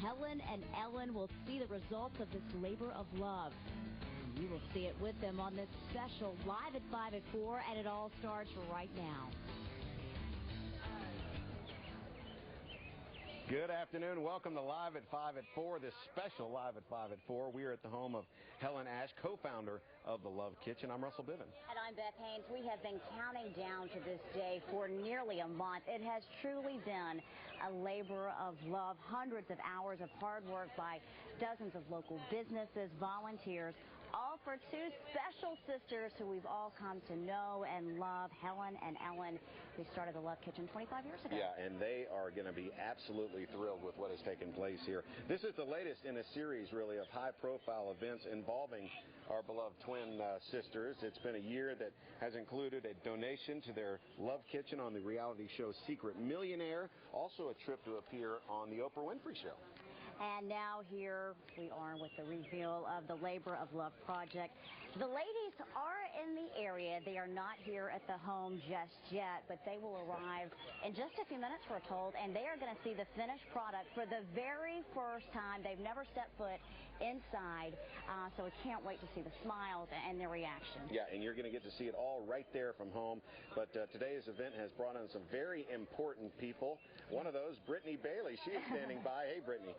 Helen and Ellen will see the results of this labor of love. You will see it with them on this special Live at 5 at 4, and it all starts right now. Good afternoon. Welcome to Live at 5 at 4, this special Live at 5 at 4. We are at the home of Helen Ash, co-founder of the Love Kitchen. I'm Russell Bivens. And I'm Beth Haynes. We have been counting down to this day for nearly a month. It has truly been a labor of love, hundreds of hours of hard work by dozens of local businesses, volunteers, all for two special sisters who we've all come to know and love, Helen and Ellen, who started the Love Kitchen 25 years ago. Yeah, and they are going to be absolutely thrilled with what has taken place here. This is the latest in a series, really, of high-profile events involving our beloved twin sisters. It's been a year that has included a donation to their Love Kitchen on the reality show Secret Millionaire, also a trip to appear on the Oprah Winfrey Show. And now here we are with the reveal of the Labor of Love project. The ladies are in the area. They are not here at the home just yet, but they will arrive in just a few minutes, we're told, and they are going to see the finished product for the very first time. They've never stepped foot inside, so we can't wait to see the smiles and their reaction. Yeah, and you're going to get to see it all right there from home. But today's event has brought on some very important people. One of those, Brittany Bailey. She is standing by. Hey, Brittany.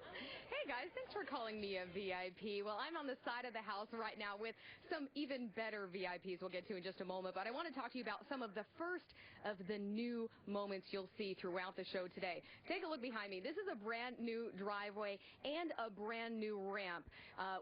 Hey guys, thanks for calling me a VIP. Well, I'm on the side of the house right now with some even better VIPs we'll get to in just a moment, but I want to talk to you about some of the first of the new moments you'll see throughout the show today. Take a look behind me. This is a brand new driveway and a brand new ramp.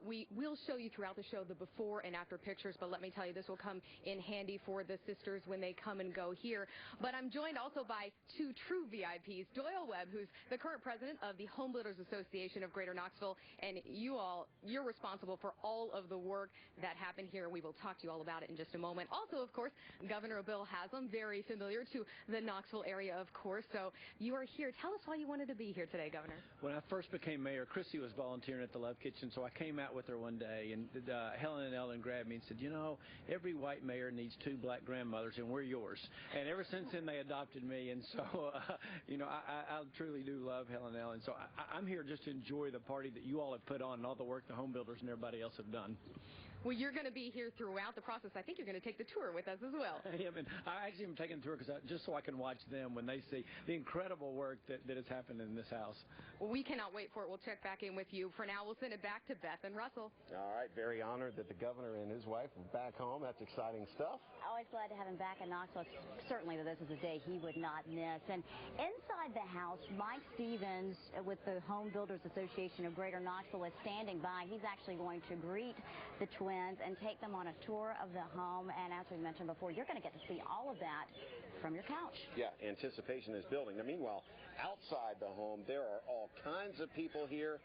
We will show you throughout the show the before and after pictures, but let me tell you, this will come in handy for the sisters when they come and go here. But I'm joined also by two true VIPs, Doyle Webb, who's the current president of the Home Builders Association of Greater Knoxville, and you're responsible for all of the work that happened here. We will talk to you all about it in just a moment. Also, of course, Governor Bill Haslam, very familiar to the Knoxville area, of course. So you are here. Tell us why you wanted to be here today, Governor. When I first became mayor, Chrissy was volunteering at the Love Kitchen, so I came out with her one day, and Helen and Ellen grabbed me and said, you know, every white mayor needs two black grandmothers, and we're yours. And ever since then, they adopted me, and so, you know, I truly do love Helen and Ellen. So I'm here just to enjoy the party that you all have put on and all the work the home builders and everybody else have done. Well, you're going to be here throughout the process. I think you're going to take the tour with us as well. I am, and I actually am taking the tour just so I can watch them when they see the incredible work that has happened in this house. Well, we cannot wait for it. We'll check back in with you. For now, we'll send it back to Beth and Russell. All right, very honored that the governor and his wife are back home. That's exciting stuff. Always glad to have him back in Knoxville. Certainly this is a day he would not miss. And inside the house, Mike Stevens with the Home Builders Association of Greater Knoxville is standing by. He's actually going to greet the twins and take them on a tour of the home. And as we mentioned before, you're going to get to see all of that from your couch. Yeah, anticipation is building. Now, meanwhile, outside the home, there are all kinds of people here,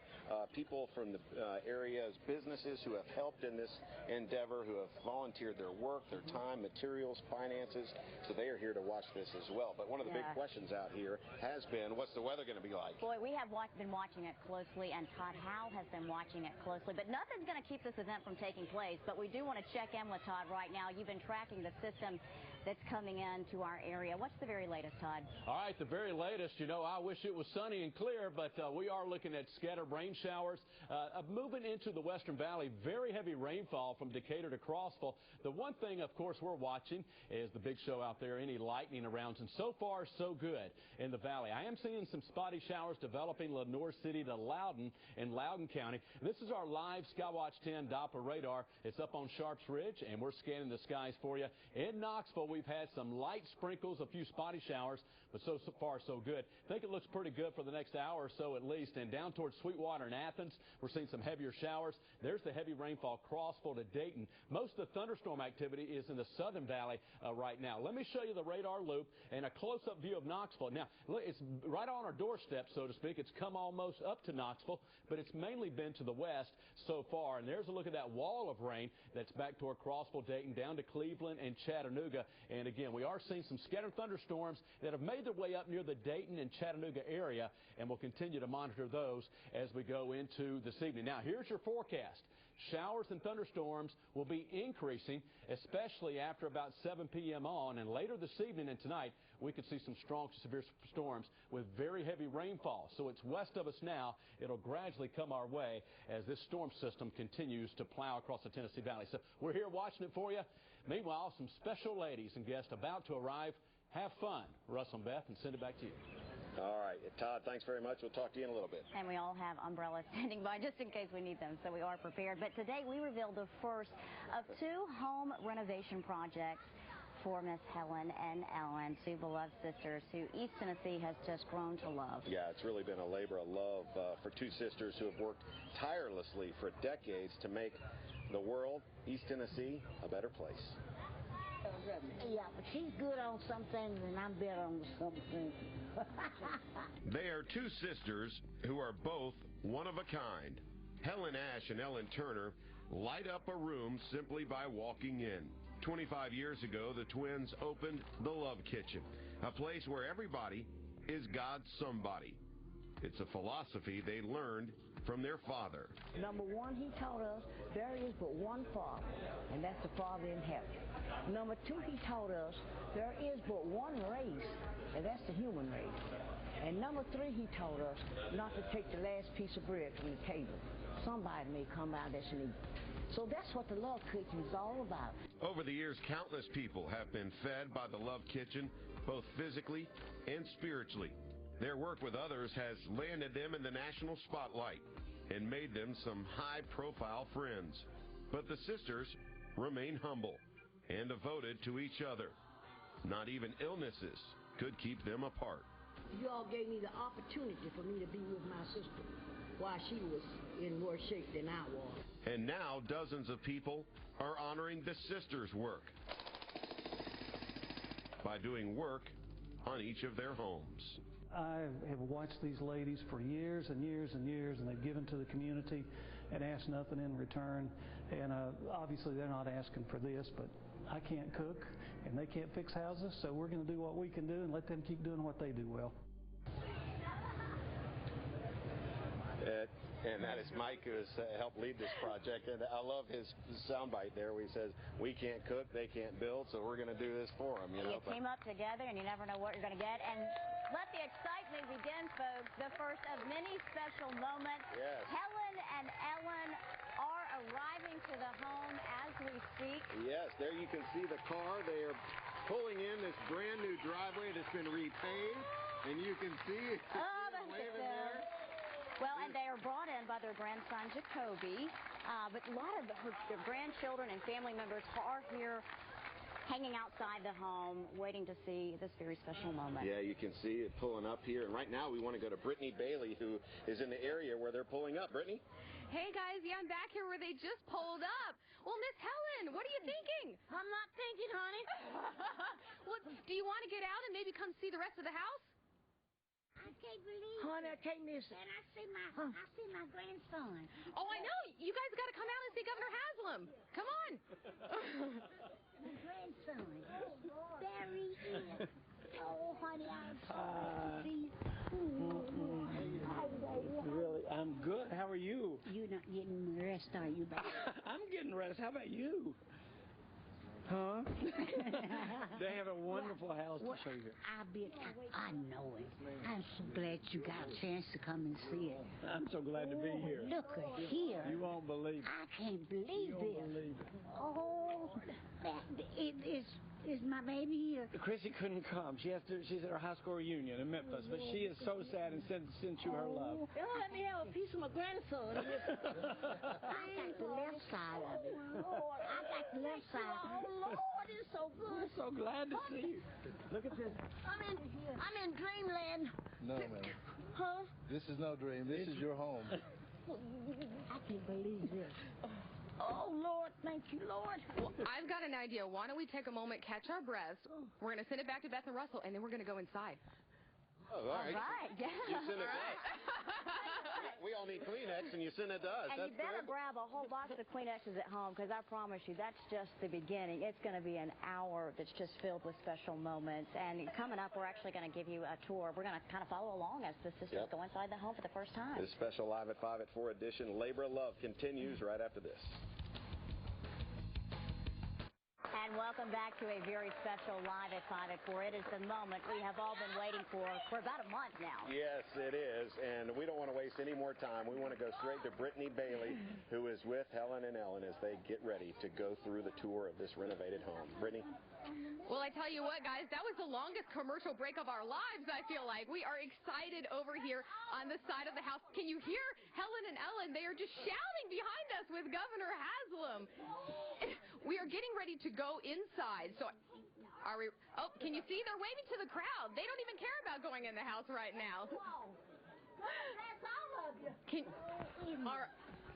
people from the area's businesses who have helped in this endeavor, who have volunteered their work, their time, materials, finances, so they are here to watch this as well. But one of the big questions out here has been, what's the weather going to be like? Boy, we have been watching it closely, and Todd Howell has been watching it closely, but nothing's going to keep this event from taking place. But we do want to check in with Todd right now. You've been tracking the system that's coming into our area. What's the very latest, Todd? All right, the very latest, you know, I wish it was sunny and clear, but we are looking at scattered rain showers. Moving into the Western Valley, very heavy rainfall from Decatur to Crossville. The one thing, of course, we're watching is the big show out there, any lightning around, and so far, so good in the valley. I am seeing some spotty showers developing Lenoir City to Loudon in Loudon County. This is our live Skywatch 10 Doppler radar. It's up on Sharps Ridge, and we're scanning the skies for you. In Knoxville, we've had some light sprinkles, a few spotty showers, but so far, so good. I think it looks pretty good for the next hour or so at least. And down towards Sweetwater and Athens, we're seeing some heavier showers. There's the heavy rainfall, Crossville to Dayton. Most of the thunderstorm activity is in the Southern Valley right now. Let me show you the radar loop and a close-up view of Knoxville. Now, it's right on our doorstep, so to speak. It's come almost up to Knoxville, but it's mainly been to the west so far. And there's a look at that wall of rain that's back toward Crossville, Dayton, down to Cleveland and Chattanooga. And again, we are seeing some scattered thunderstorms that have made their way up near the Dayton and Chattanooga area, and we'll continue to monitor those as we go into this evening. Now, here's your forecast. showers and thunderstorms will be increasing, especially after about 7 p.m. on. And later this evening and tonight, we could see some strong to severe storms with very heavy rainfall. So it's west of us now. It'll gradually come our way as this storm system continues to plow across the Tennessee Valley. So we're here watching it for you. Meanwhile, some special ladies and guests about to arrive. Have fun. Russell and Beth, and send it back to you. All right, Todd, thanks very much. We'll talk to you in a little bit. And we all have umbrellas standing by just in case we need them, so we are prepared. But today we revealed the first of 2 home renovation projects for Miss Helen and Ellen, 2 beloved sisters who East Tennessee has just grown to love. Yeah, it's really been a labor of love for 2 sisters who have worked tirelessly for decades to make the world, East Tennessee, a better place. Yeah, but she's good on some things and I'm better on some things. They are 2 sisters who are both one of a kind. Helen Ash and Ellen Turner light up a room simply by walking in. 25 years ago, the twins opened the Love Kitchen, a place where everybody is God's somebody. It's a philosophy they learned from their father. Number 1, he taught us there is but one Father, and that's the Father in heaven. Number 2, he taught us there is but one race, and that's the human race. And number 3, he taught us not to take the last piece of bread from the table. Somebody may come out that's needy. So that's what the Love Kitchen is all about. Over the years, countless people have been fed by the Love Kitchen, both physically and spiritually. Their work with others has landed them in the national spotlight and made them some high-profile friends. But the sisters remain humble and devoted to each other. Not even illnesses could keep them apart. You all gave me the opportunity for me to be with my sister while she was in worse shape than I was. And now dozens of people are honoring the sisters' work by doing work on each of their homes. I have watched these ladies for years and years and years, and they've given to the community and asked nothing in return. And obviously they're not asking for this, but I can't cook and they can't fix houses, so we're going to do what we can do and let them keep doing what they do well. And that is Mike, who has helped lead this project. And I love his soundbite there where he says, we can't cook, they can't build, so we're going to do this for them. You team up together and you never know what you're going to get. And let the excitement begin, folks. The first of many special moments. Yes. Helen and Ellen are arriving to the home as we speak. Yes, there you can see the car. They are pulling in this brand new driveway that's been repaved. And you can see waving there. Well, and they are brought in by their grandson, Jacoby. But a lot of their grandchildren and family members are here hanging outside the home, waiting to see this very special moment. Yeah, you can see it pulling up here. And right now we want to go to Brittany Bailey, who is in the area where they're pulling up. Brittany? Hey, guys. Yeah, I'm back here where they just pulled up. Well, Miss Helen, what are you thinking? I'm not thinking, honey. Well, do you want to get out and maybe come see the rest of the house? I can't believe honey, I can't miss it. And I see my grandson. Oh, I know. You guys got to come out and see Governor Haslam. Come on. My grandson. There he is. Oh, honey, I'm so glad to see you. Hi, baby. Really, I'm good. How are you? You're not getting rest, are you, baby? I'm getting rest. How about you? Huh? They have a wonderful house to show you. I know it. I'm so glad you got a chance to come and see it. I'm so glad to be here. Look at here. You won't believe it. I can't believe You this. won't believe it. Oh, is my baby here? Chrissy couldn't come. She's at her high school reunion in Memphis, but she is so sad and sent you her love. Let me have a piece of my grandson. I got the left side of it. I got the left side. Oh, Lord, it's so good. We're so glad to see you. Look at this. I'm in dreamland. No, man. Huh? This is no dream. This is your home. I can't believe this. Oh, Lord, thank you, Lord. Well, I've got an idea. Why don't we take a moment, catch our breaths. We're going to send it back to Beth and Russell, and then we're going to go inside. Oh, all right. Yeah. You send it back. We all need Kleenex and you send it to us. And That's you better terrible. grab a whole box of Kleenexes at home, because I promise you, that's just the beginning. It's going to be an hour that's just filled with special moments. And coming up, we're actually going to give you a tour. We're going to kind of follow along as the sisters go inside the home for the first time. This special Live at 5 at 4 edition, Labor of Love, continues right after this. And welcome back to a very special Live at 5 at 4. It is the moment we have all been waiting for about a month now. Yes, it is. And we don't want to waste any more time. We want to go straight to Brittany Bailey, who is with Helen and Ellen as they get ready to go through the tour of this renovated home. Brittany? Well, I tell you what, guys, that was the longest commercial break of our lives, I feel like. We are excited over here on the side of the house. Can you hear Helen and Ellen? They are just shouting behind us with Governor Haslam. We are getting ready to go inside. So are we? Oh, can you see? They're waving to the crowd. They don't even care about going in the house right now. That's all of you.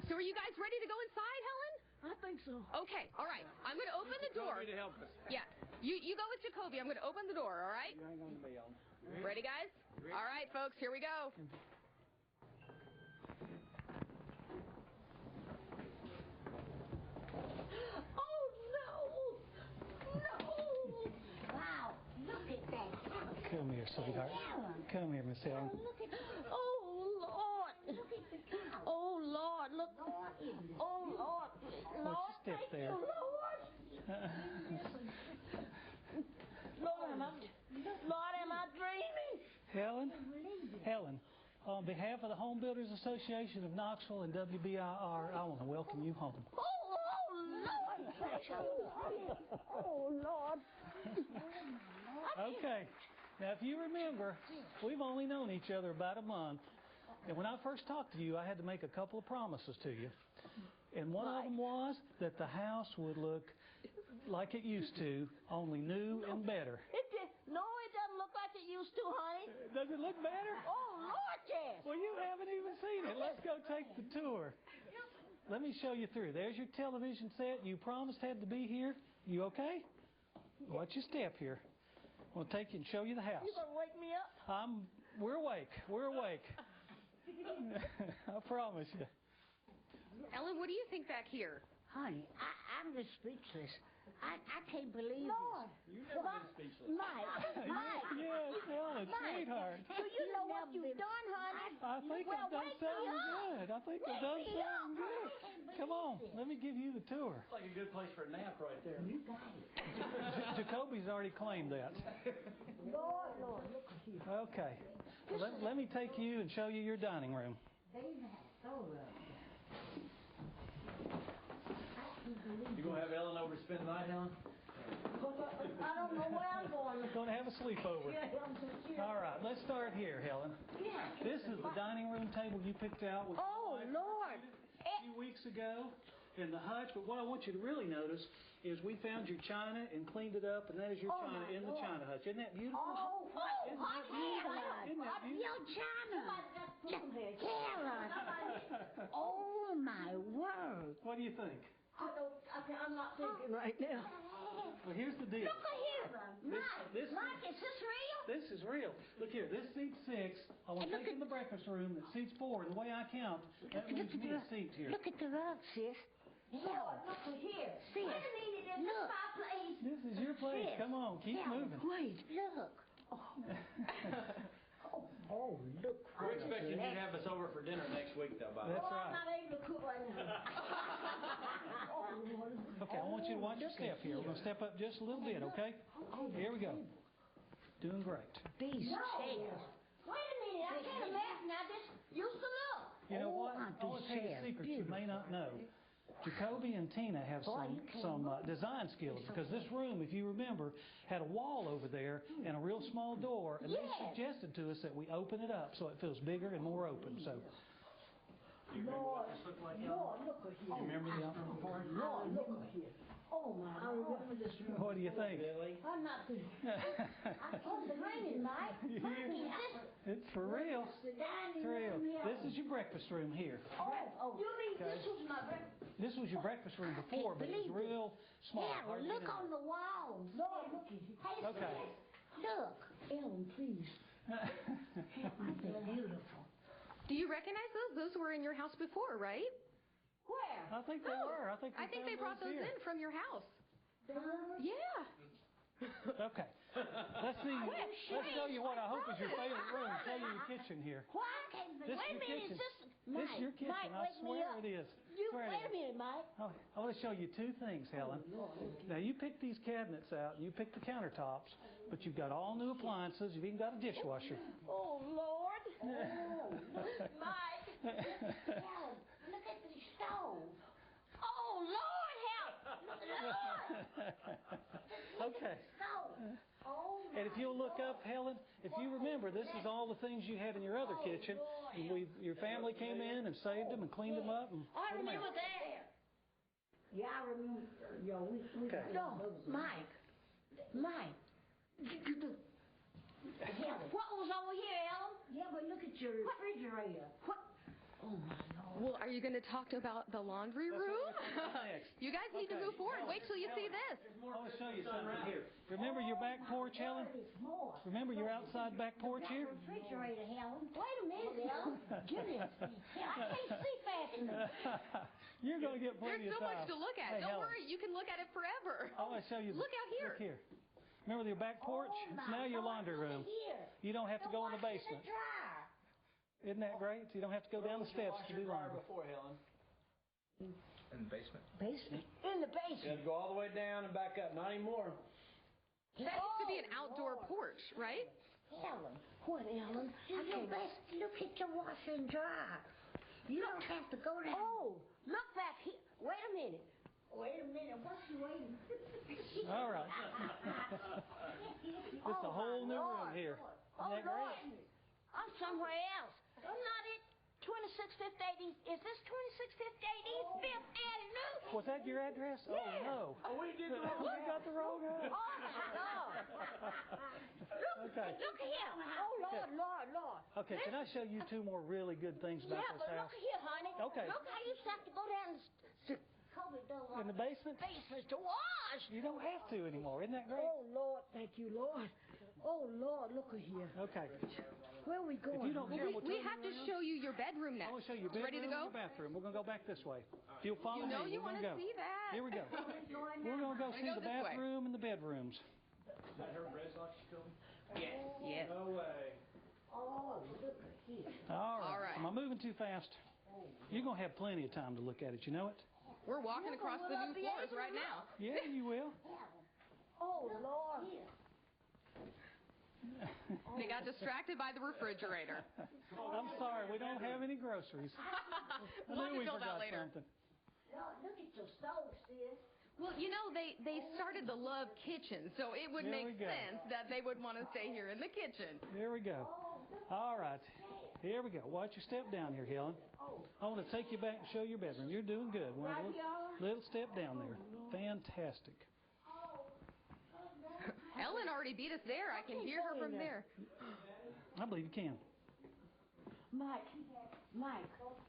So are you guys ready to go inside, Helen? I think so. Okay, all right. I'm going to open the door. To help us. Yeah. You go with Jacoby. I'm going to open the door, all right? Ready, guys? All right, folks, here we go. Oh, no. No. Wow. Look at that. Come here, sweetheart. Come here, Miss Helen. Look at Oh, Lord. Look at the cow. Oh, Lord. Look. Oh, Lord. Lord, step thank there. you, Lord. Lord, am I dreaming? Helen, on behalf of the Home Builders Association of Knoxville and WBIR, I want to welcome you home. Oh, Lord. Oh, Lord. Okay. Now, if you remember, we've only known each other about a month. And when I first talked to you, I had to make a couple of promises to you. And one of them was that the house would look like it used to, only new and better. No, it doesn't look like it used to, honey. Does it look better? Oh, Lord, yes. Well, you haven't even seen it. Let's go take the tour. Let me show you through. There's your television set. You promised had to be here. You okay? Watch your step here. We'll take you and show you the house. You gonna wake me up? We're awake. We're awake. I promise you. Ellen, what do you think back here? Honey, I'm just speechless. I can't believe Lord. this. You've never been speechless. Mike. Yes, Helen, sweetheart. Do you know what you've done, honey? I think I've done something good. I think I've done something good. Come on, let me give you the tour. It's like a good place for a nap right there. You got it. Jacoby's already claimed that. Lord, look at you. Okay. Well, let me take you and show you your dining room. You going to have Ellen over to spend the night, Helen? I don't know where I'm going. Going to have a sleepover. All right, let's start here, Helen. This is the dining room table you picked out with Oh, Lord. a few weeks ago in the hutch. But what I want you to really notice is we found your china and cleaned it up, and that is your china in the china hutch. Isn't that beautiful? Oh, Isn't that beautiful? Isn't that beautiful? your China. Karen. Oh, my word. What do you think? I'm not thinking right now. Well, here's the deal. Look here. This Mike, is this real? This is real. Look here. This seats 6. I want to take in the breakfast room that seats 4. And the way I count, that leaves me a seat here. Look at the rug, sis. Lord, look here. Sis. Wait a minute, this is my place. This is your place. Sis. Come on, keep moving. Wait, look. Oh, look. We're expecting you to have us over for dinner next week, though, Bob. That's I'm right. not able to cook right now. Okay, I want you to watch your step here. We're going to step up just a little bit, okay? Here we go. Doing great. These chairs. Wait a minute, I can't imagine how this used to look. You know what? I want to tell you a secret you may not know. Jacoby and Tina have some design skills, because this room, if you remember, had a wall over there and a real small door, and they suggested to us that we open it up so it feels bigger and more open. So, You remember what this looked like? Lord, look at here. you remember the opera before? Lord, look at here. Oh, my God. I remember this room. What do you think? I'm not thinking. What's the ringing, Mike? It's for real. The dining It's real. room here. This is your breakfast room here. Oh, you mean this was my breakfast? This was your breakfast room before, but it was real small. Yeah, Hard to look get in on the walls. Lord, look at you. Hey, Okay. sis, look. Ellen, please. there. Beautiful. Do you recognize those? Those were in your house before, right? Where? I think they were. I think they brought those in from your house. Yeah. Okay. Let's show you what I hope is your favorite room. Show you your kitchen here. What? This Wait a is your minute, kitchen. is this This is your kitchen. Mike, I wake me swear up. it is. Wait a minute, Mike. Oh, I want to show you two things, Helen. Now, you pick these cabinets out, and you pick the countertops, but you've got all new appliances. You've even got a dishwasher. Oh, Lord. Mike. Helen, look at the stove. Oh, Lord, help. Lord. Okay. Stove. Oh, And if you'll look up, Helen, if you remember, this is all the things you had in your other kitchen. And your family came in and saved them and cleaned them up and I put them remember out. that. Yeah, I remember. Yo, Okay. No, Mike. Mike. Helen. What was over here, Ellen? Yeah, but look at your refrigerator. What? Oh, my Lord. Well, are you going to talk about the laundry room? Next. You guys need to move forward. Wait till you see this. I want to show you something here. Remember your back porch, Helen? Remember your outside back porch here? Refrigerator, Helen. Wait a minute, Ellen. Goodness. I can't see fast enough. You're going to get plenty There's of so time. much to look at. Hey, Don't Helen, worry, you can look at it forever. I want to show you. Look out here. Look here. Remember your back porch? Oh, It's now your laundry room. Here. You don't have to go in the washer basement. and the dryer. Isn't that great? You don't have to go down the steps to do laundry. Before, Helen. In the basement. Basement? In the You basement. had to go all the way down and back up. Not anymore. That used to be an outdoor porch, right? Helen. What, Ellen? Look at your washer and dryer. You don't have to go down. Oh, look back here. Wait a minute. Wait a minute. What's she waiting? All right. It's a whole new room here. Oh, Isn't that Lord. great? I'm somewhere else. I'm not at 2658 East. Is this 2658 East 5th Avenue? Was that your address? Yeah. Oh, no. Oh, we did the We got the wrong one. Oh, Lord. Okay. Look here. Oh, Lord. Okay, can I show you two more really good things about Yeah, this but house? look here, honey. Okay. Look, I used to have to go down to In the basement? to wash. You don't have to anymore. Isn't that great? Oh, Lord. Thank you, Lord. Oh, Lord. Look here. Okay. Where are we going? If you don't care, we'll We turn have you to around. show you your bedroom I next. want to show you your Ready to bedroom go? and your bathroom. We're going to go back this way. If you'll follow You know me, you we're want going to to go. see that. Here we go. We're going to go see go the this way. bathroom and the bedrooms. Is that her Breslocks coming? Yes. No way. Oh, look here. All right. Am I moving too fast? You're going to have plenty of time to look at it. You know it? We're walking across the new floors right now. Yeah, you will. Oh, Lord. They got distracted by the refrigerator. I'm sorry, we don't have any groceries. I We'll knew we build that forgot later. something. Look at your stove, sis. Well, you know, they started the Love Kitchen, so it would There make we go. sense that they would want to stay here in the kitchen. Here we go. All right. Here we go. Watch your step down here, Helen. I want to take you back and show your bedroom. You're doing good. One little step down there. Fantastic. Ellen already beat us there. I can hear her from there. I believe you can. Mike.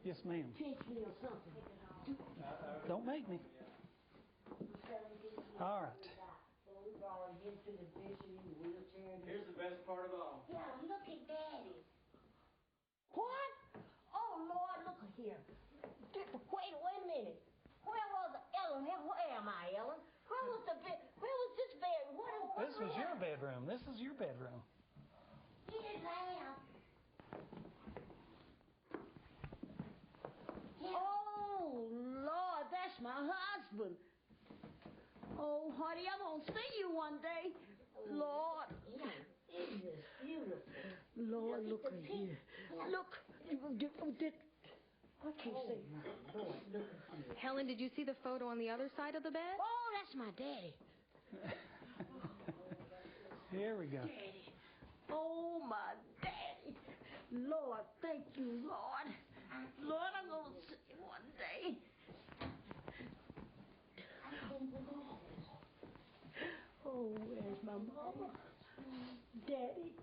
Yes, ma'am. Pinch me or something. Don't make me. All right. We've already been through the vision in the wheelchair. Here's the best part of all. Yeah, look at Daddy. What? Oh, Lord, look here. Wait a minute. Where was Ellen? Where am I, Ellen? Where was the bed? Where was this bed? What This was your bedroom. This is your bedroom. Yes, I am. Oh, Lord, that's my husband. Oh, honey, I'm going to see you one day. Lord. Isn't this beautiful? Lord, look at here. Look. I can't see. Helen, did you see the photo on the other side of the bed? Oh, that's my daddy. Here we go. Daddy. Oh, my daddy. Lord, thank you, Lord. Lord, I'm going to see you one day. Oh, where's my mama? Daddy?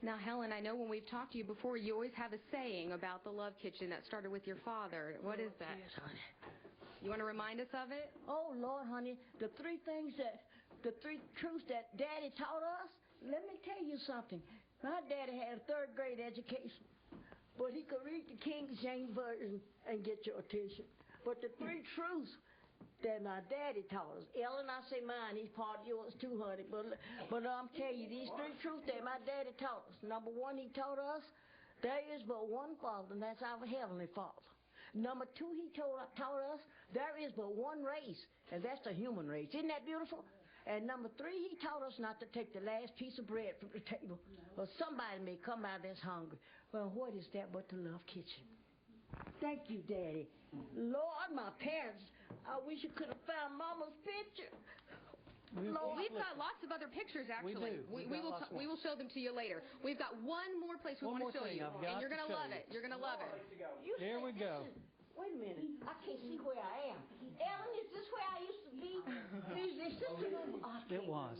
Now, Helen, I know when we've talked to you before, you always have a saying about the Love Kitchen that started with your father. What is that? Yes, honey. You want to remind us of it? Oh, Lord, honey, the three truths that Daddy taught us, let me tell you something. My daddy had a third grade education, but he could read the King James Version and get your attention. But the three truths that my daddy taught us, Ellen, I say mine, he's part of yours too, honey, but I'm telling you, these three truths that my daddy taught us. Number one, he taught us there is but one Father, and that's our Heavenly Father. Number two, he taught us there is but one race, and that's the human race. Isn't that beautiful? And number three, he taught us not to take the last piece of bread from the table, or somebody may come out that's hungry. Well, what is that but the Love Kitchen? Thank you, Daddy. Lord, my parents, I wish you could have found Mama's picture. Lord. We've got lots of other pictures, actually. We do. We will show them to you later. We've got one more place we want to show you, and you're going to love it. You're going to love it. Here we go. Wait a minute. I can't see where I am. Ellen, is this where I used to be? Is this the room? It was.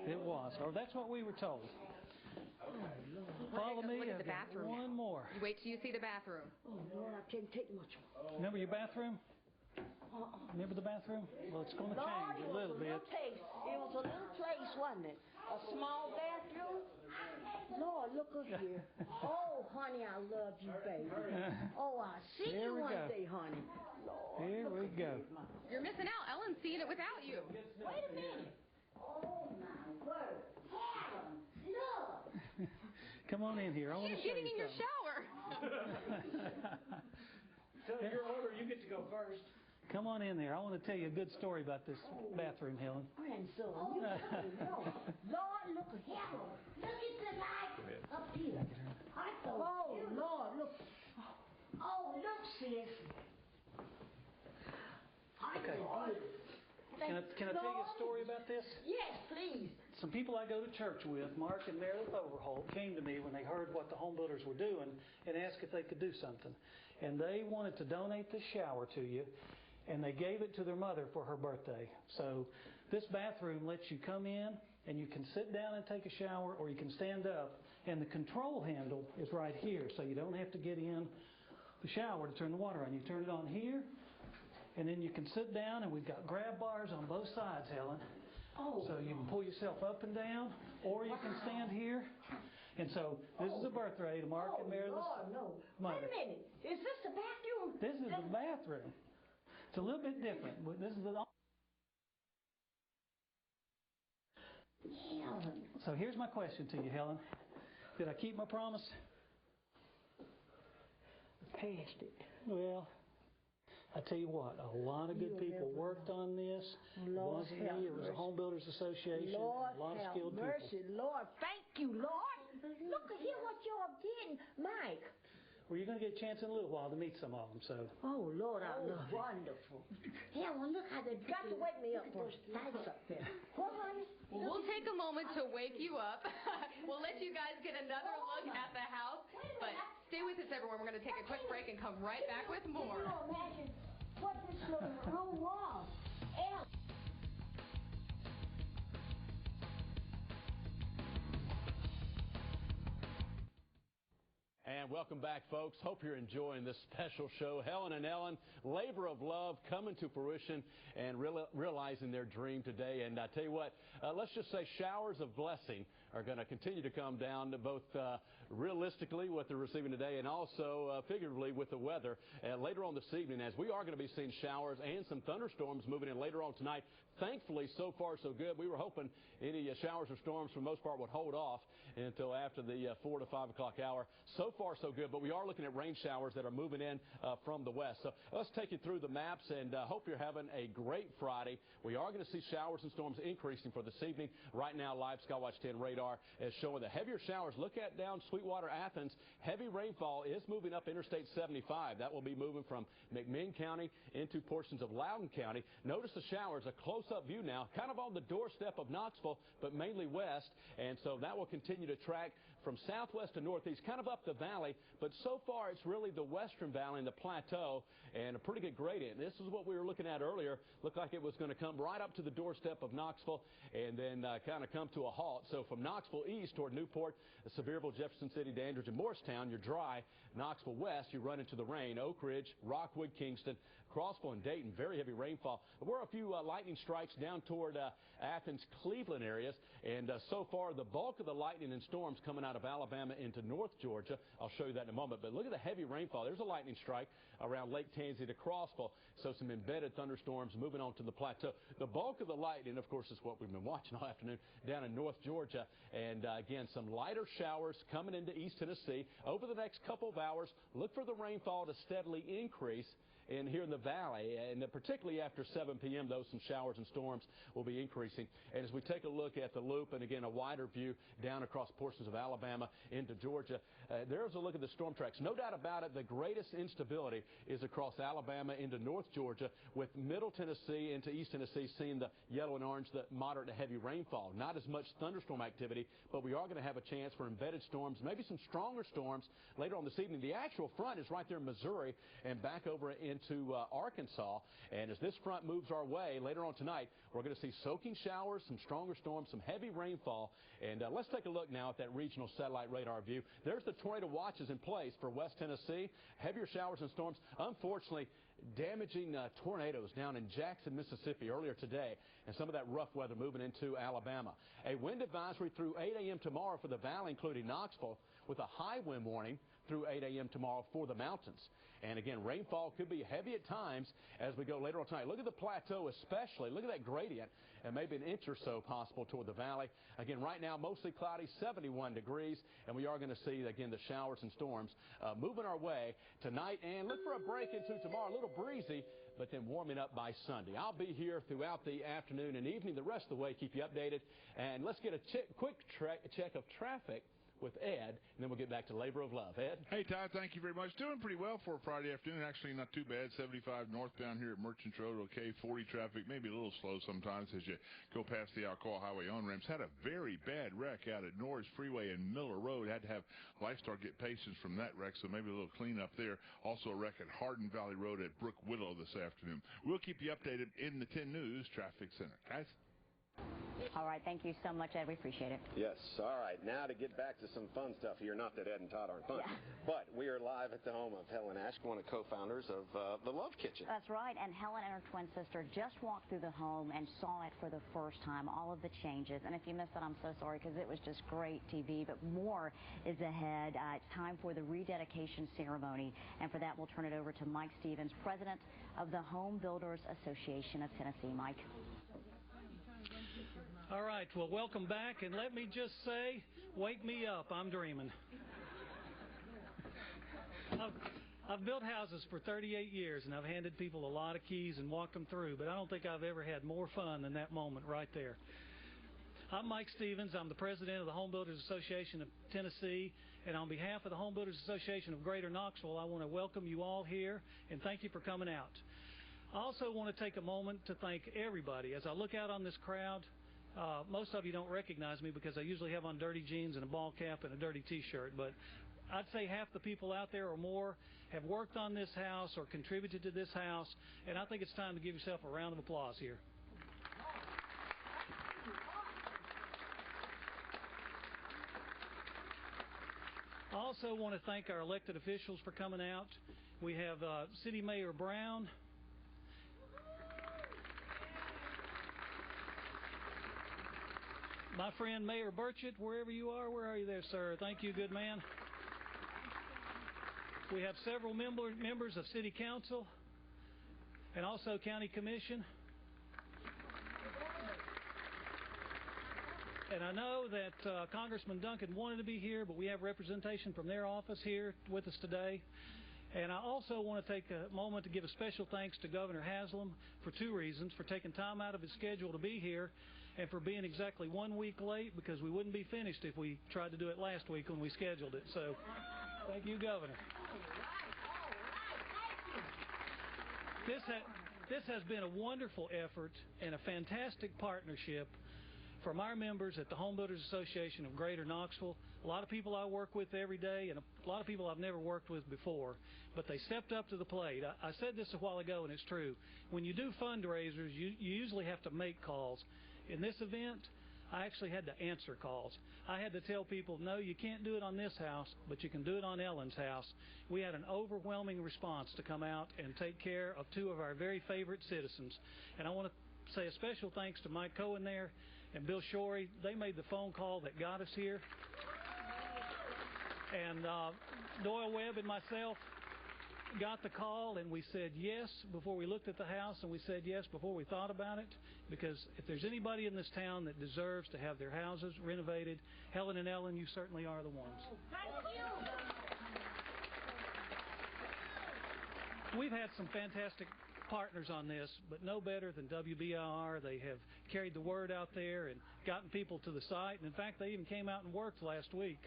It was. Or that's what we were told. Follow me. Look at the bathroom. One more. You wait till you see the bathroom. Oh, Lord, I can't take much more. Remember your bathroom? Remember the bathroom? Well, it's going to change a little bit. It was a little place, wasn't it? A small bathroom. Lord, look up here. Oh, honey, I love you, baby. Oh, I'll see you one day, honey. Lord, Here we go. You're missing out. Ellen's seeing it without you. Wait a minute. Oh, my word. Heaven, look. Come on in here. I want to She's show getting you in your shower. Tell your order, you get to go first. Come on in there. I want to tell you a good story about this bathroom, Helen. Grandson, you know. Lord, look at heaven. Look at the light up here. Oh, Lord, look. Oh, look, sis. Okay. Can I tell you a story about this? Yes, please. Some people I go to church with, Mark and Meredith Overholt, came to me when they heard what the home builders were doing and asked if they could do something. And they wanted to donate this shower to you, and they gave it to their mother for her birthday. So this bathroom lets you come in, and you can sit down and take a shower, or you can stand up, and the control handle is right here, so you don't have to get in the shower to turn the water on. You turn it on here, and then you can sit down, and we've got grab bars on both sides, Helen. Oh. So you can pull yourself up and down, or you can stand here. And so this is a birthday to Mark and Meredith's mother. Wait a minute. Is this the bathroom? This is the bathroom. It's a little bit different. This is the. Helen. So here's my question to you, Helen. Did I keep my promise? Passed it. Well, I tell you what, a lot of good people worked on this. It wasn't me, it was the Home Builders Association. Lord, a lot of skilled mercy, people. Lord, thank you, Lord. Look at here what y'all did, Mike. Well, you're going to get a chance in a little while to meet some of them, so. Oh, Lord, I love it. Wonderful. Helen, look how they got to wake me up first. Lights up there. What, honey? We'll take a moment to wake you up. We'll let you guys get another look at the house. But stay with us, everyone. We're going to take a quick break and come right back with more. Can you imagine what this little room was? And welcome back, folks. Hope you're enjoying this special show. Helen and Ellen, labor of love coming to fruition and realizing their dream today. And I tell you what, let's just say showers of blessing are going to continue to come down, both realistically what they're receiving today and also figuratively with the weather later on this evening, as we are going to be seeing showers and some thunderstorms moving in later on tonight. Thankfully, so far so good. We were hoping any showers or storms for the most part would hold off until after the 4 to 5 o'clock hour. So far so good, but we are looking at rain showers that are moving in from the west. So let's take you through the maps, and hope you're having a great Friday. We are going to see showers and storms increasing for this evening. Right now, live Skywatch 10 radar is showing the heavier showers. Look at down Sweetwater, Athens. Heavy rainfall is moving up Interstate 75. That will be moving from McMinn County into portions of Loudoun County. Notice the showers, a close-up view now, kind of on the doorstep of Knoxville, but mainly west. And so that will continue to track from southwest to northeast, kind of up the valley. But so far, it's really the western valley and the plateau, and a pretty good gradient. This is what we were looking at earlier. Looked like it was going to come right up to the doorstep of Knoxville and then kind of come to a halt. So from Knoxville east toward Newport, Sevierville, Jefferson City, Dandridge, and Morristown, you're dry. Knoxville west, you run into the rain. Oak Ridge, Rockwood, Kingston, Crossville, and Dayton, very heavy rainfall. There were a few lightning strikes down toward Athens, Cleveland areas, and so far the bulk of the lightning and storms coming out of of Alabama into North Georgia. I'll show you that in a moment. But look at the heavy rainfall. There's a lightning strike around Lake Tansy to Crossville. So some embedded thunderstorms moving on to the plateau. The bulk of the lightning, of course, is what we've been watching all afternoon down in North Georgia. And again, some lighter showers coming into East Tennessee. Over the next couple of hours, look for the rainfall to steadily increase here in the valley, and particularly after 7 p.m., though, some showers and storms will be increasing. And as we take a look at the loop, and again, a wider view down across portions of Alabama into Georgia, there's a look at the storm tracks. No doubt about it, the greatest instability is across Alabama into North Georgia, with Middle Tennessee into East Tennessee seeing the yellow and orange, the moderate to heavy rainfall. Not as much thunderstorm activity, but we are going to have a chance for embedded storms, maybe some stronger storms later on this evening. The actual front is right there in Missouri and back over into Arkansas. And as this front moves our way later on tonight, we're going to see soaking showers, some stronger storms, some heavy rainfall. And let's take a look now at that regional satellite radar view. There's the tornado watches in place for West Tennessee. Heavier showers and storms, unfortunately, damaging tornadoes down in Jackson, Mississippi earlier today, and some of that rough weather moving into Alabama. A wind advisory through 8 a.m. tomorrow for the valley, including Knoxville, with a high wind warning through 8 a.m. tomorrow for the mountains. And again, rainfall could be heavy at times as we go later on tonight. Look at the plateau especially. Look at that gradient, and maybe an inch or so possible toward the valley. Again, right now, mostly cloudy, 71 degrees, and we are going to see, again, the showers and storms moving our way tonight. And look for a break into tomorrow, a little breezy, but then warming up by Sunday. I'll be here throughout the afternoon and evening, the rest of the way, keep you updated. And let's get a quick check of traffic with Ed, and then we'll get back to Labor of Love. Ed? Hey, Todd, thank you very much. Doing pretty well for a Friday afternoon. Actually, not too bad. 75 northbound here at Merchant Road. Okay, 40 traffic, maybe a little slow sometimes as you go past the Alcoa Highway on-ramps. Had a very bad wreck out at Norris Freeway and Miller Road. Had to have Lifestar get patients from that wreck, so maybe a little cleanup there. Also a wreck at Hardin Valley Road at Brook Willow this afternoon. We'll keep you updated in the 10 News Traffic Center. Guys? All right, thank you so much, Ed. We appreciate it. Yes. All right, now to get back to some fun stuff here. Not that Ed and Todd aren't fun, but we are live at the home of Helen Ash, one of the co-founders of the Love Kitchen. That's right, and Helen and her twin sister just walked through the home and saw it for the first time, all of the changes. And if you missed it, I'm so sorry, because it was just great TV, but more is ahead. It's time for the rededication ceremony, and for that, we'll turn it over to Mike Stevens, president of the Home Builders Association of Tennessee. Mike. All right, well, welcome back, and let me just say, wake me up, I'm dreaming. I've built houses for 38 years, and I've handed people a lot of keys and walked them through, but I don't think I've ever had more fun than that moment right there. I'm Mike Stevens. I'm the president of the Home Builders Association of Tennessee, and on behalf of the Home Builders Association of Greater Knoxville, I want to welcome you all here, and thank you for coming out. I also want to take a moment to thank everybody. As I look out on this crowd, most of you don't recognize me because I usually have on dirty jeans and a ball cap and a dirty T-shirt, but I'd say half the people out there or more have worked on this house or contributed to this house, and I think it's time to give yourself a round of applause here. I also want to thank our elected officials for coming out. We have City Mayor Brown, my friend Mayor Burchett, wherever you are. Where are you there, sir? Thank you, good man. We have several members of City Council and also County Commission. And I know that Congressman Duncan wanted to be here, but we have representation from their office here with us today. And I also want to take a moment to give a special thanks to Governor Haslam for two reasons: for taking time out of his schedule to be here, and for being exactly 1 week late, because we wouldn't be finished if we tried to do it last week when we scheduled it. So thank you, Governor. This has been a wonderful effort and a fantastic partnership from our members at the Home Builders Association of Greater Knoxville. A lot of people I work with every day, and a lot of people I've never worked with before, but they stepped up to the plate. I said this a while ago, and it's true. When you do fundraisers, you usually have to make calls. In this event, I actually had to answer calls. I had to tell people, no, you can't do it on this house, but you can do it on Ellen's house. We had an overwhelming response to come out and take care of two of our very favorite citizens. And I want to say a special thanks to Mike Cohen there and Bill Shorey. They made the phone call that got us here. And Doyle Webb and myself got the call, and we said yes before we looked at the house, and we said yes before we thought about it, because if there's anybody in this town that deserves to have their houses renovated, Helen and Ellen, you certainly are the ones. We've had some fantastic partners on this, but no better than WBIR. They have carried the word out there and gotten people to the site, and in fact, they even came out and worked last week.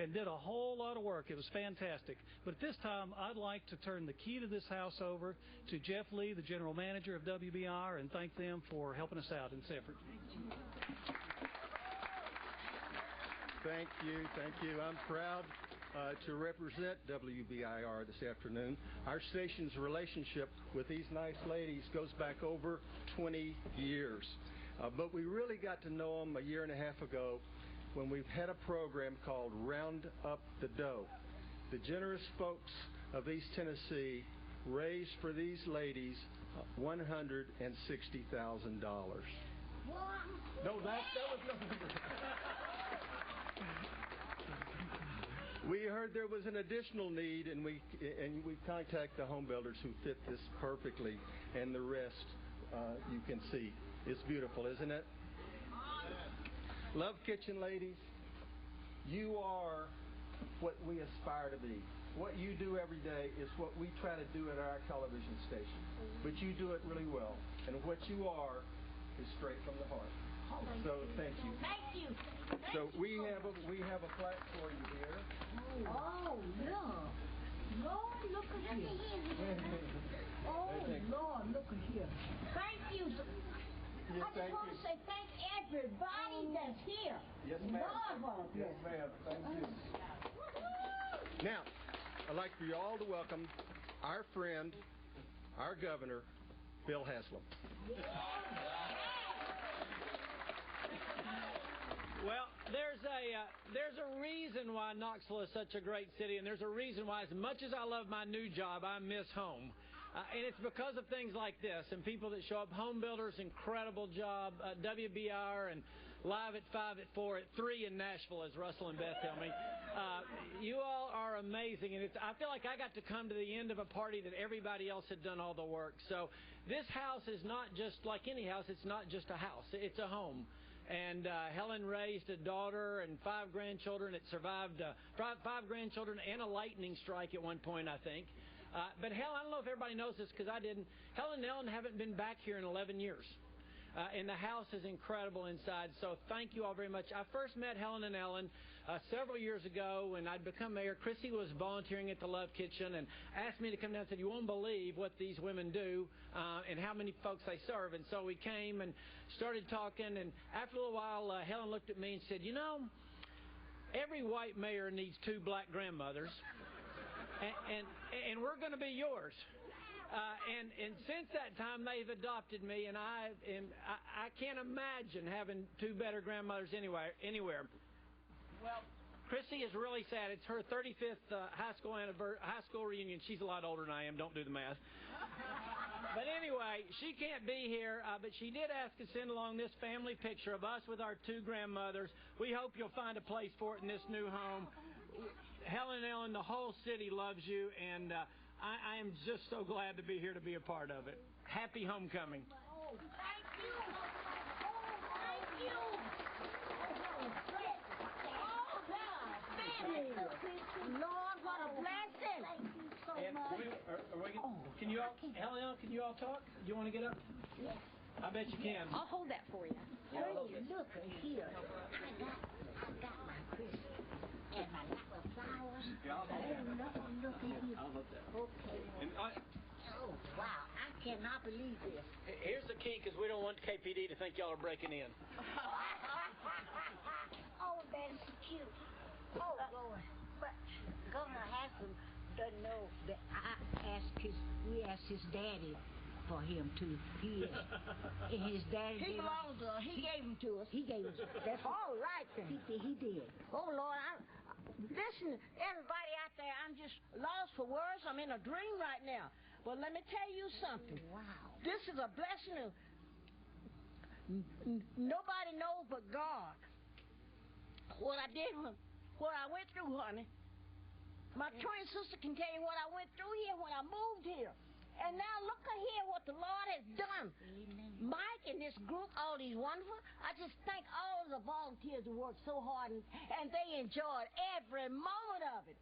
And did a whole lot of work. It was fantastic. But at this time, I'd like to turn the key to this house over to Jeff Lee, the general manager of WBIR, and thank them for helping us out in this effort. Thank you. I'm proud to represent WBIR this afternoon. Our station's relationship with these nice ladies goes back over 20 years. But we really got to know them a year and a half ago when we've had a program called Round Up the Dough. The generous folks of East Tennessee raised for these ladies $160,000. No, that was no. We heard there was an additional need, and we contacted the home builders who fit this perfectly, and the rest you can see. It's beautiful, isn't it? Love Kitchen ladies, you are what we aspire to be. What you do every day is what we try to do at our television station. But you do it really well. And what you are is straight from the heart. So thank you. Thank you. So we have a plaque for you here. Oh, look. Lord, look at here. Oh, Lord, look at here. Thank you. Yes, I just want to say thank everybody that's here. Yes, ma'am. Lord, yes, ma'am. Thank you. Now, I'd like for you all to welcome our friend, our governor, Bill Haslam. Well, there's a reason why Knoxville is such a great city, and there's a reason why, as much as I love my new job, I miss home. And it's because of things like this and people that show up. Home builders, incredible job. WBR and Live at 5 at 4 at 3 in Nashville, as Russell and Beth tell me. You all are amazing, and I feel like I got to come to the end of a party that everybody else had done all the work. So this house is not just like any house. It's not just a house. It's a home. And Helen raised a daughter and 5 grandchildren. It survived 5 grandchildren and a lightning strike at one point, I think. But Helen, I don't know if everybody knows this because I didn't. Helen and Ellen haven't been back here in 11 years. And the house is incredible inside. So thank you all very much. I first met Helen and Ellen several years ago when I'd become mayor. Chrissy was volunteering at the Love Kitchen and asked me to come down and said, you won't believe what these women do and how many folks they serve. And so we came and started talking. And after a little while, Helen looked at me and said, you know, every white mayor needs 2 black grandmothers. And we're going to be yours. And since that time, they've adopted me, and I can't imagine having 2 better grandmothers anywhere. Well, Chrissy is really sad. It's her 35th high school reunion. She's a lot older than I am. Don't do the math. But anyway, she can't be here, but she did ask to send along this family picture of us with our 2 grandmothers. We hope you'll find a place for it in this new home. Helen and Ellen, the whole city loves you, and I am just so glad to be here to be a part of it. Happy homecoming. Oh, thank you. Oh, thank you. Oh, God. Lord, what a blessing. Thank you so much. Can you all, Helen, can you all talk? Do you want to get up? Yes. I bet you can. I'll hold that for you. Oh, look at here. I got my Christmas. And my little flowers. Yeah, I'll hold that. Oh, look at here. I'll hold that. Okay. And Oh, wow. I cannot believe this. here's the key, because we don't want KPD to think y'all are breaking in. Oh, that's cute. Oh, Lord. But Governor Haslam doesn't know that we asked his daddy for him to. And his daddy He belongs to us. He gave him to us. He gave us. That's All right, then. He did. Oh, Lord, listen, everybody out there, I'm just lost for words. I'm in a dream right now. But let me tell you something. Wow. This is a blessing. Nobody knows but God. What I did what I went through, honey. My twin sister can tell you what I went through here when I moved here. And now look here what the Lord has done. Mike and this group, all these wonderful, I just thank all of the volunteers who worked so hard and they enjoyed every moment of it.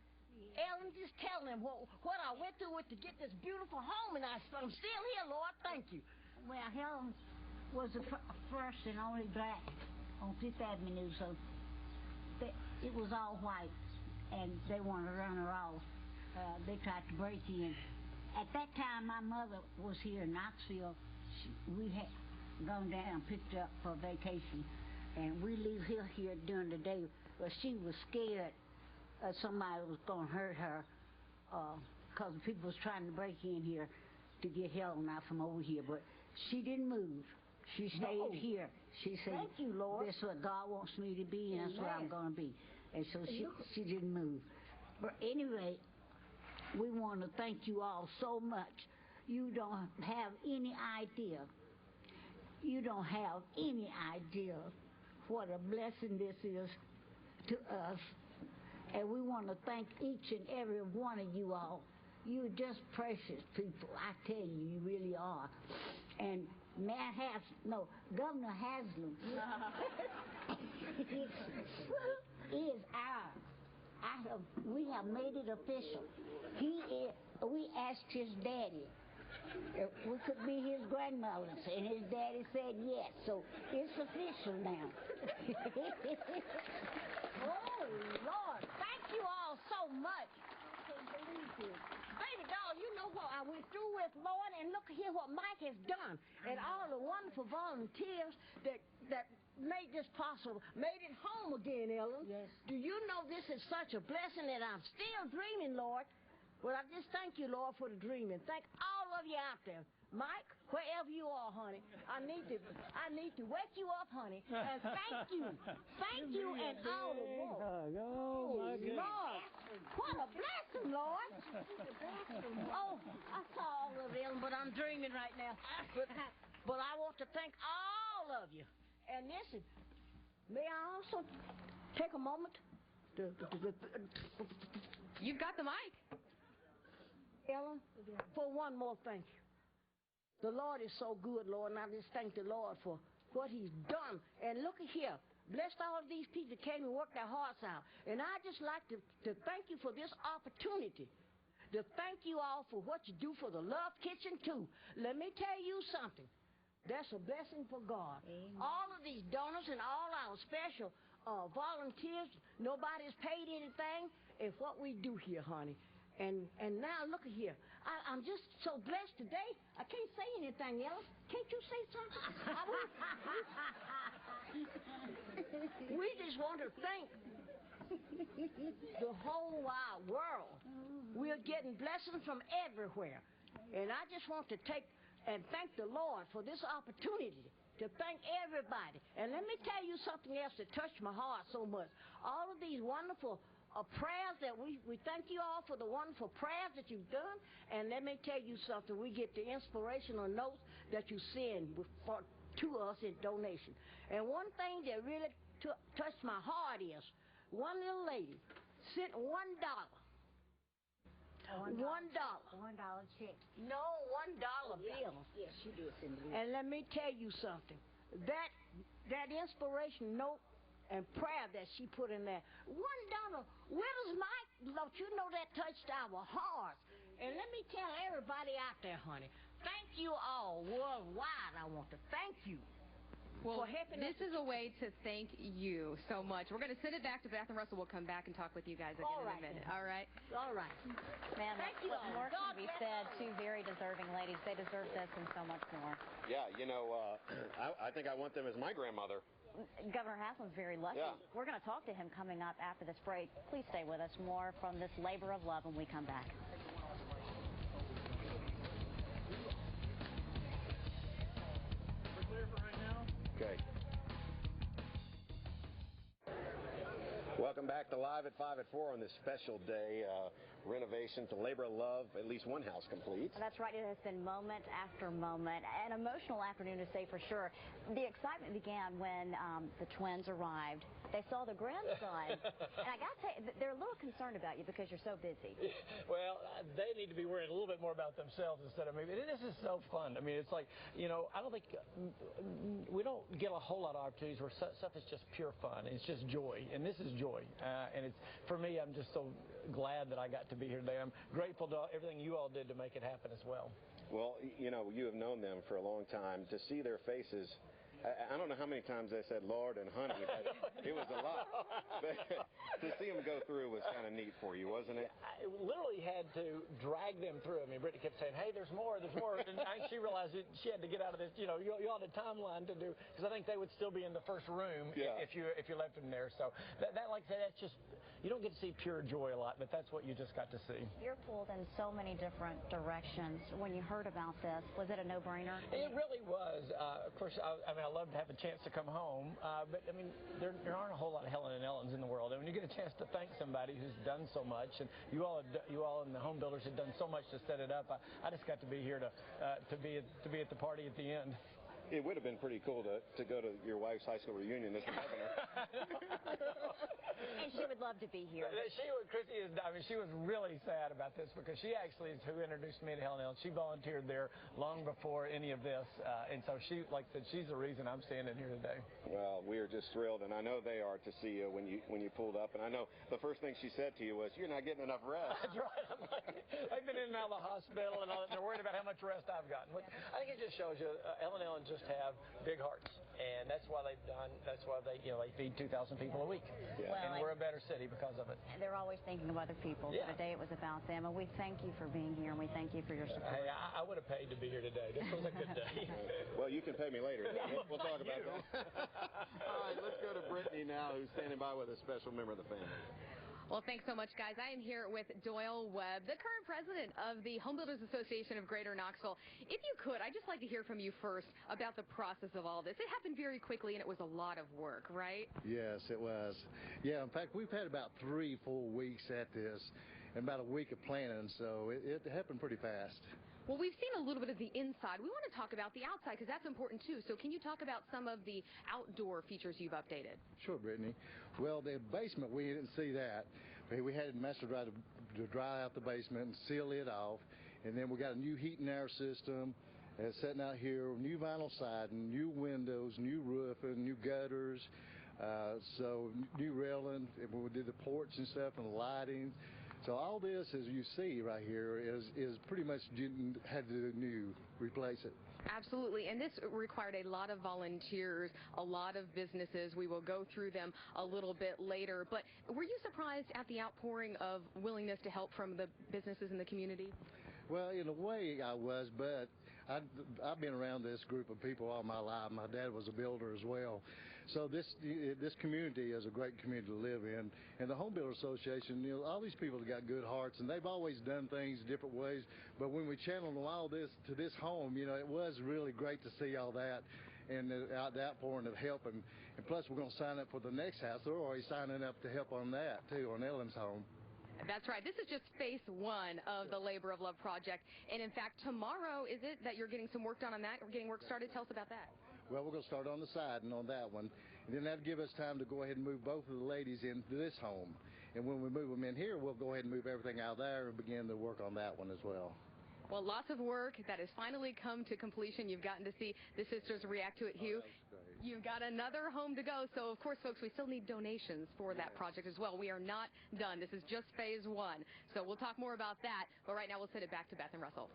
Ellen, just tell them what I went through with to get this beautiful home, and I'm still here, Lord. Thank you. Well, Helen was the first and only black on Fifth Avenue, so it was all white, and they wanted to run her off. They tried to break in. At that time, my mother was here in Knoxville. We had gone down and picked her up for vacation, and we leave her here during the day. But she was scared somebody was going to hurt her because people was trying to break in here to get Helen out from over here. But she didn't move. She stayed here. She said, "Thank you, Lord. That's what God wants me to be, and that's what I'm going to be." And so she didn't move. But anyway, we want to thank you all so much. You don't have any idea. You don't have any idea what a blessing this is to us. And we want to thank each and every one of you all. You're just precious people. I tell you, you really are. And Governor Haslam is we have made it official. We asked his daddy if we could be his grandmothers, and his daddy said yes. So it's official now. Oh, Lord, thank you all so much. Baby doll, you know what I went through with, Lord, and look here what Mike has done, and all the wonderful volunteers that made this possible, made it home again, Ellen. Yes. Do you know this is such a blessing that I'm still dreaming, Lord? Well, I just thank you, Lord, for the dreaming. Thank all of you out there. Mike, wherever you are, honey, I need to wake you up, honey, and thank you. Thank you and all the more. Oh, my goodness. Lord, what a blessing, Lord. Oh, I saw all of them, but I'm dreaming right now. But I want to thank all of you. And listen, may I also take a moment to You've got the mic. Ellen, for one more thank you. The Lord is so good, Lord, and I just thank the Lord for what he's done. And look at here. Blessed all of these people that came and worked their hearts out. And I just like to thank you for this opportunity. To thank you all for what you do for the Love Kitchen, too. Let me tell you something. That's a blessing for God. Amen. All of these donors and all our special volunteers, nobody's paid anything. It's what we do here, honey. And now look at here. I'm just so blessed today. I can't say anything else. Can't you say something? We just want to thank the whole wide world. We're getting blessings from everywhere. And I just want to take and thank the Lord for this opportunity to thank everybody. And let me tell you something else that touched my heart so much. All of these wonderful prayers that we thank you all for the wonderful prayers that you've done. And let me tell you something. We get the inspirational notes that you send to us in donation. And one thing that really touched my heart is one little lady sent $1. $1 check. No, $1 bill. Yes, she did send me. And let me tell you something. That inspiration note and prayer that she put in there. $1. Where does Mike? Don't you know that touched our hearts? And let me tell everybody out there, honey, thank you all worldwide. I want to thank you. Well, this is a way to thank you so much. We're going to send it back to Beth and Russell. We'll come back and talk with you guys again in a minute. All right? All right. Man, thank you. What more can be said? Two very deserving ladies. They deserve this and so much more. Yeah, you know, I think I want them as my grandmother. Governor Haslam's very lucky. Yeah. We're going to talk to him coming up after this break. Please stay with us. More from this labor of love when we come back. We're clear for right now? Okay. Welcome back to Live at 5 at 4 on this special day. renovations, the labor of love, at least one house complete. That's right. It has been moment after moment. An emotional afternoon, to say for sure. The excitement began when the twins arrived. They saw the grandson. And I got to tell you, they're a little concerned about you because you're so busy. Well, they need to be worried a little bit more about themselves instead of me. This is so fun. I mean, it's like, you know, I don't think we don't get a whole lot of opportunities where stuff is just pure fun. It's just joy, and this is joy. And it's, for me, I'm just so glad that I got to be here today. I'm grateful to everything you all did to make it happen as well. Well, you know, you have known them for a long time. To see their faces, I don't know how many times they said Lord and honey, but it was a lot. But to see them go through was kind of neat for you, wasn't it? I literally had to drag them through. I mean, Brittany kept saying, hey, there's more, there's more. And she realized that she had to get out of this, you know, you had a timeline to do, because I think they would still be in the first room if you left them there. So that, like I said, that's just, you don't get to see pure joy a lot, but that's what you just got to see. You're pulled in so many different directions. When you heard about this, was it a no-brainer? It really was. Of course, I mean, I love to have a chance to come home, but I mean, there aren't a whole lot of Helen and Ellens in the world. And when you get a chance to thank somebody who's done so much, and you all and the home builders have done so much to set it up, I just got to be here to be at the party at the end. It would have been pretty cool to go to your wife's high school reunion as the governor. And she would love to be here. Chrissy is, I mean, she was really sad about this because she actually is who introduced me to Helen Ellen. She volunteered there long before any of this. And so she, like I said, she's the reason I'm standing here today. Well, we are just thrilled, and I know they are to see you when you pulled up. And I know the first thing she said to you was, you're not getting enough rest. That's right. I'm like, I've been in and out of the hospital, and they're worried about how much rest I've gotten. I think it just shows you Helen Ellen just have big hearts, and that's why they feed 2,000 people a week. Yeah. Well, and we're a better city because of it. They're always thinking of other people. Yeah. So today it was about them, and we thank you for being here, and we thank you for your support. Hey, I would have paid to be here today. This was a good day. Well, you can pay me later. We'll talk about that. All right, let's go to Brittany now, who's standing by with a special member of the family. Well, thanks so much, guys. I am here with Doyle Webb, the current president of the Home Builders Association of Greater Knoxville. If you could, I'd just like to hear from you first about the process of all this. It happened very quickly, and it was a lot of work, right? Yes, it was. Yeah, in fact, we've had about 3 full weeks at this and about a week of planning, so it happened pretty fast. Well, we've seen a little bit of the inside. We want to talk about the outside because that's important too. So can you talk about some of the outdoor features you've updated? Sure, Brittany. Well, the basement, we didn't see that. We had Master Dry to dry out the basement and seal it off. And then we got a new heat and air system sitting out here, new vinyl siding, new windows, new roofing, new gutters, so new railing. We did the porch and stuff and the lighting. So all this, as you see right here, is pretty much had to replace it. Absolutely, and this required a lot of volunteers, a lot of businesses. We will go through them a little bit later, but were you surprised at the outpouring of willingness to help from the businesses in the community? Well, in a way I was, but I've been around this group of people all my life. My dad was a builder as well. So this community is a great community to live in. And the Home Builder Association, all these people have got good hearts, and they've always done things different ways. But when we channeled all this to this home, it was really great to see all that and the outpouring of help. And plus, we're going to sign up for the next house. They're already signing up to help on that, too, on Ellen's home. That's right. This is just phase 1 of the Labor of Love project. And in fact, tomorrow, is it that you're getting some work done on that? Or getting work started? Tell us about that. Well, we're going to start on the siding on that one. And then that'll give us time to go ahead and move both of the ladies into this home. And when we move them in here, we'll go ahead and move everything out there and begin the work on that one as well. Well, lots of work that has finally come to completion. You've gotten to see the sisters react to it, Hugh. You've got another home to go. So, of course, folks, we still need donations for that project as well. We are not done. This is just phase 1. So we'll talk more about that. But right now, we'll send it back to Beth and Russell.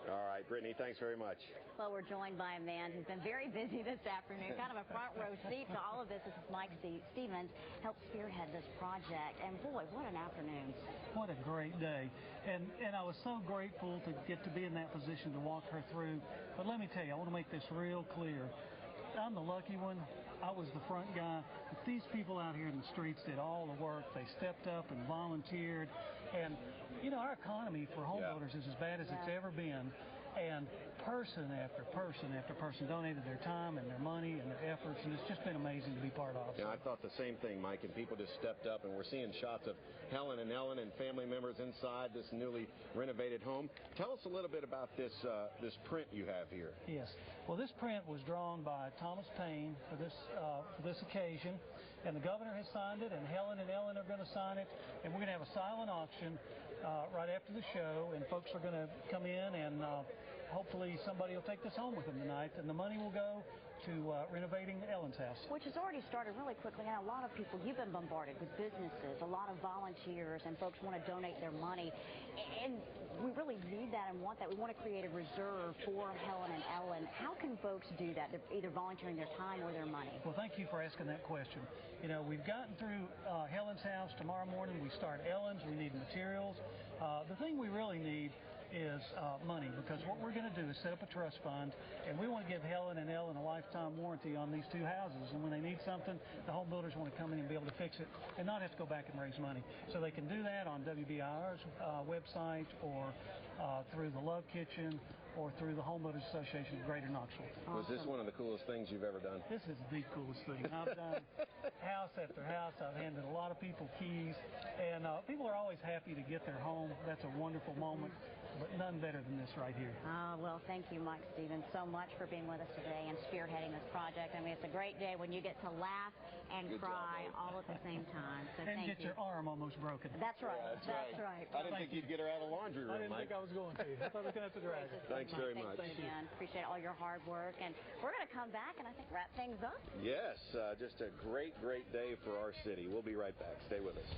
All right, Brittany, thanks very much. Well, we're joined by a man who's been very busy this afternoon, kind of a front row seat to all of this. This is Mike Stevens, helped spearhead this project. And boy, what an afternoon. What a great day. And I was so grateful to get to be in that position to walk her through. But let me tell you, I want to make this real clear. I'm the lucky one. I was the front guy. But these people out here in the streets did all the work. They stepped up and volunteered. And, our economy for home builders is as bad as it's ever been. And person after person after person donated their time and their money and their efforts, and it's just been amazing to be part of. Yeah, I thought the same thing, Mike, and people just stepped up, and we're seeing shots of Helen and Ellen and family members inside this newly renovated home. Tell us a little bit about this print you have here. Yes. Well, this print was drawn by Thomas Paine for this occasion, and the governor has signed it, and Helen and Ellen are going to sign it, and we're going to have a silent auction right after the show, and folks are going to come in, and hopefully somebody will take this home with them tonight, and the money will go to renovating Ellen's house. Which has already started really quickly. And a lot of people, you've been bombarded with businesses, a lot of volunteers, and folks want to donate their money. And we really need that and want that. We want to create a reserve for Helen and Ellen. How can folks do that? They're either volunteering their time or their money. Well, thank you for asking that question. You know, we've gotten through Helen's house. Tomorrow morning we start Ellen's. We need materials. The thing we really need is money, because what we're going to do is set up a trust fund, and we want to give Helen and Ellen a lifetime warranty on these two houses, and when they need something, the home builders want to come in and be able to fix it and not have to go back and raise money. So they can do that on WBIR's website, or through the Love Kitchen, or through the Home Builders Association of Greater Knoxville. Was this one of the coolest things you've ever done? This is the coolest thing. I've done house after house. I've handed a lot of people keys, and people are always happy to get their home. That's a wonderful moment, but none better than this right here. Well, thank you, Mike Stevens, so much for being with us today and spearheading this project. I mean, it's a great day when you get to laugh and cry all at the same time. So and thank get you. your arm almost broken. That's right. Yeah, that's right. I didn't think you'd get her out of the laundry room, I didn't Mike. think I was going to. I thought I was going to have to drag her. Thanks very much. Thank you again. Appreciate all your hard work. And we're going to come back and I think wrap things up. Yes, just a great, great day for our city. We'll be right back. Stay with us.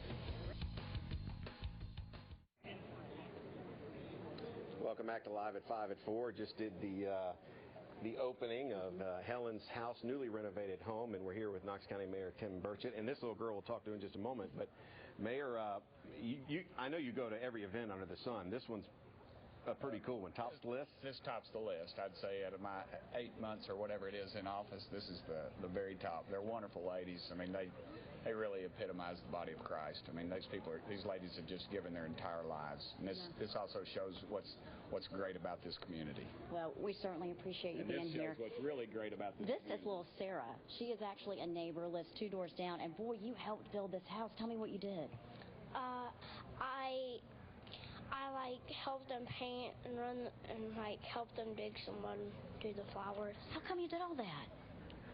Welcome back to Live at 5 at 4. Just did the opening of Helen's house, newly renovated home, and we're here with Knox County Mayor Tim Burchett. And this little girl we'll talk to in just a moment. But Mayor, I know you go to every event under the sun. This one's a pretty cool one. Tops the list? This tops the list. I'd say out of my 8 months or whatever it is in office, this is the very top. They're wonderful ladies. I mean, they really epitomize the body of Christ. I mean, these ladies have just given their entire lives. And this also shows what's great about this community. Well, we certainly appreciate you being here. This shows what's really great about this This community. is little Sarah. She is actually a neighbor, lives 2 doors down, and boy, you helped build this house. Tell me what you did. I helped them paint and run and help them dig some mud and do the flowers. How come you did all that?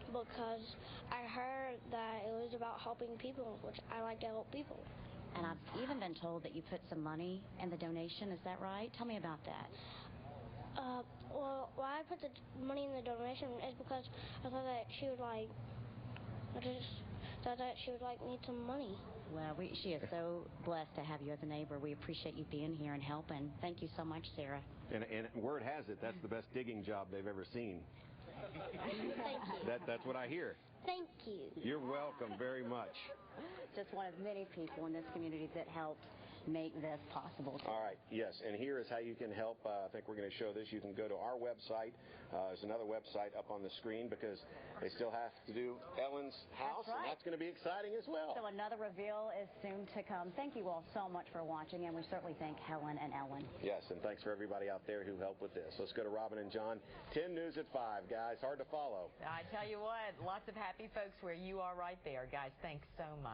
Because I heard that it was about helping people, which I like to help people. And I've even been told that you put some money in the donation. Is that right? Tell me about that. Well, why I put the money in the donation is because I thought that she would need some money. Well, she is so blessed to have you as a neighbor. We appreciate you being here and helping. Thank you so much, Sarah. And word has it, that's the best digging job they've ever seen. Thank you. That's what I hear. Thank you. You're welcome very much. Just one of many people in this community that helped make this possible. All right, yes, and here is how you can help. I think we're going to show this. You can go to our website. There's another website up on the screen because they still have to do Ellen's house, right. And that's going to be exciting as well. So another reveal is soon to come. Thank you all so much for watching, and we certainly thank Helen and Ellen. Yes, and thanks for everybody out there who helped with this. Let's go to Robin and John. 10 News at 5, guys. Hard to follow. I tell you what, lots of happy folks where you are right there, guys. Thanks so much.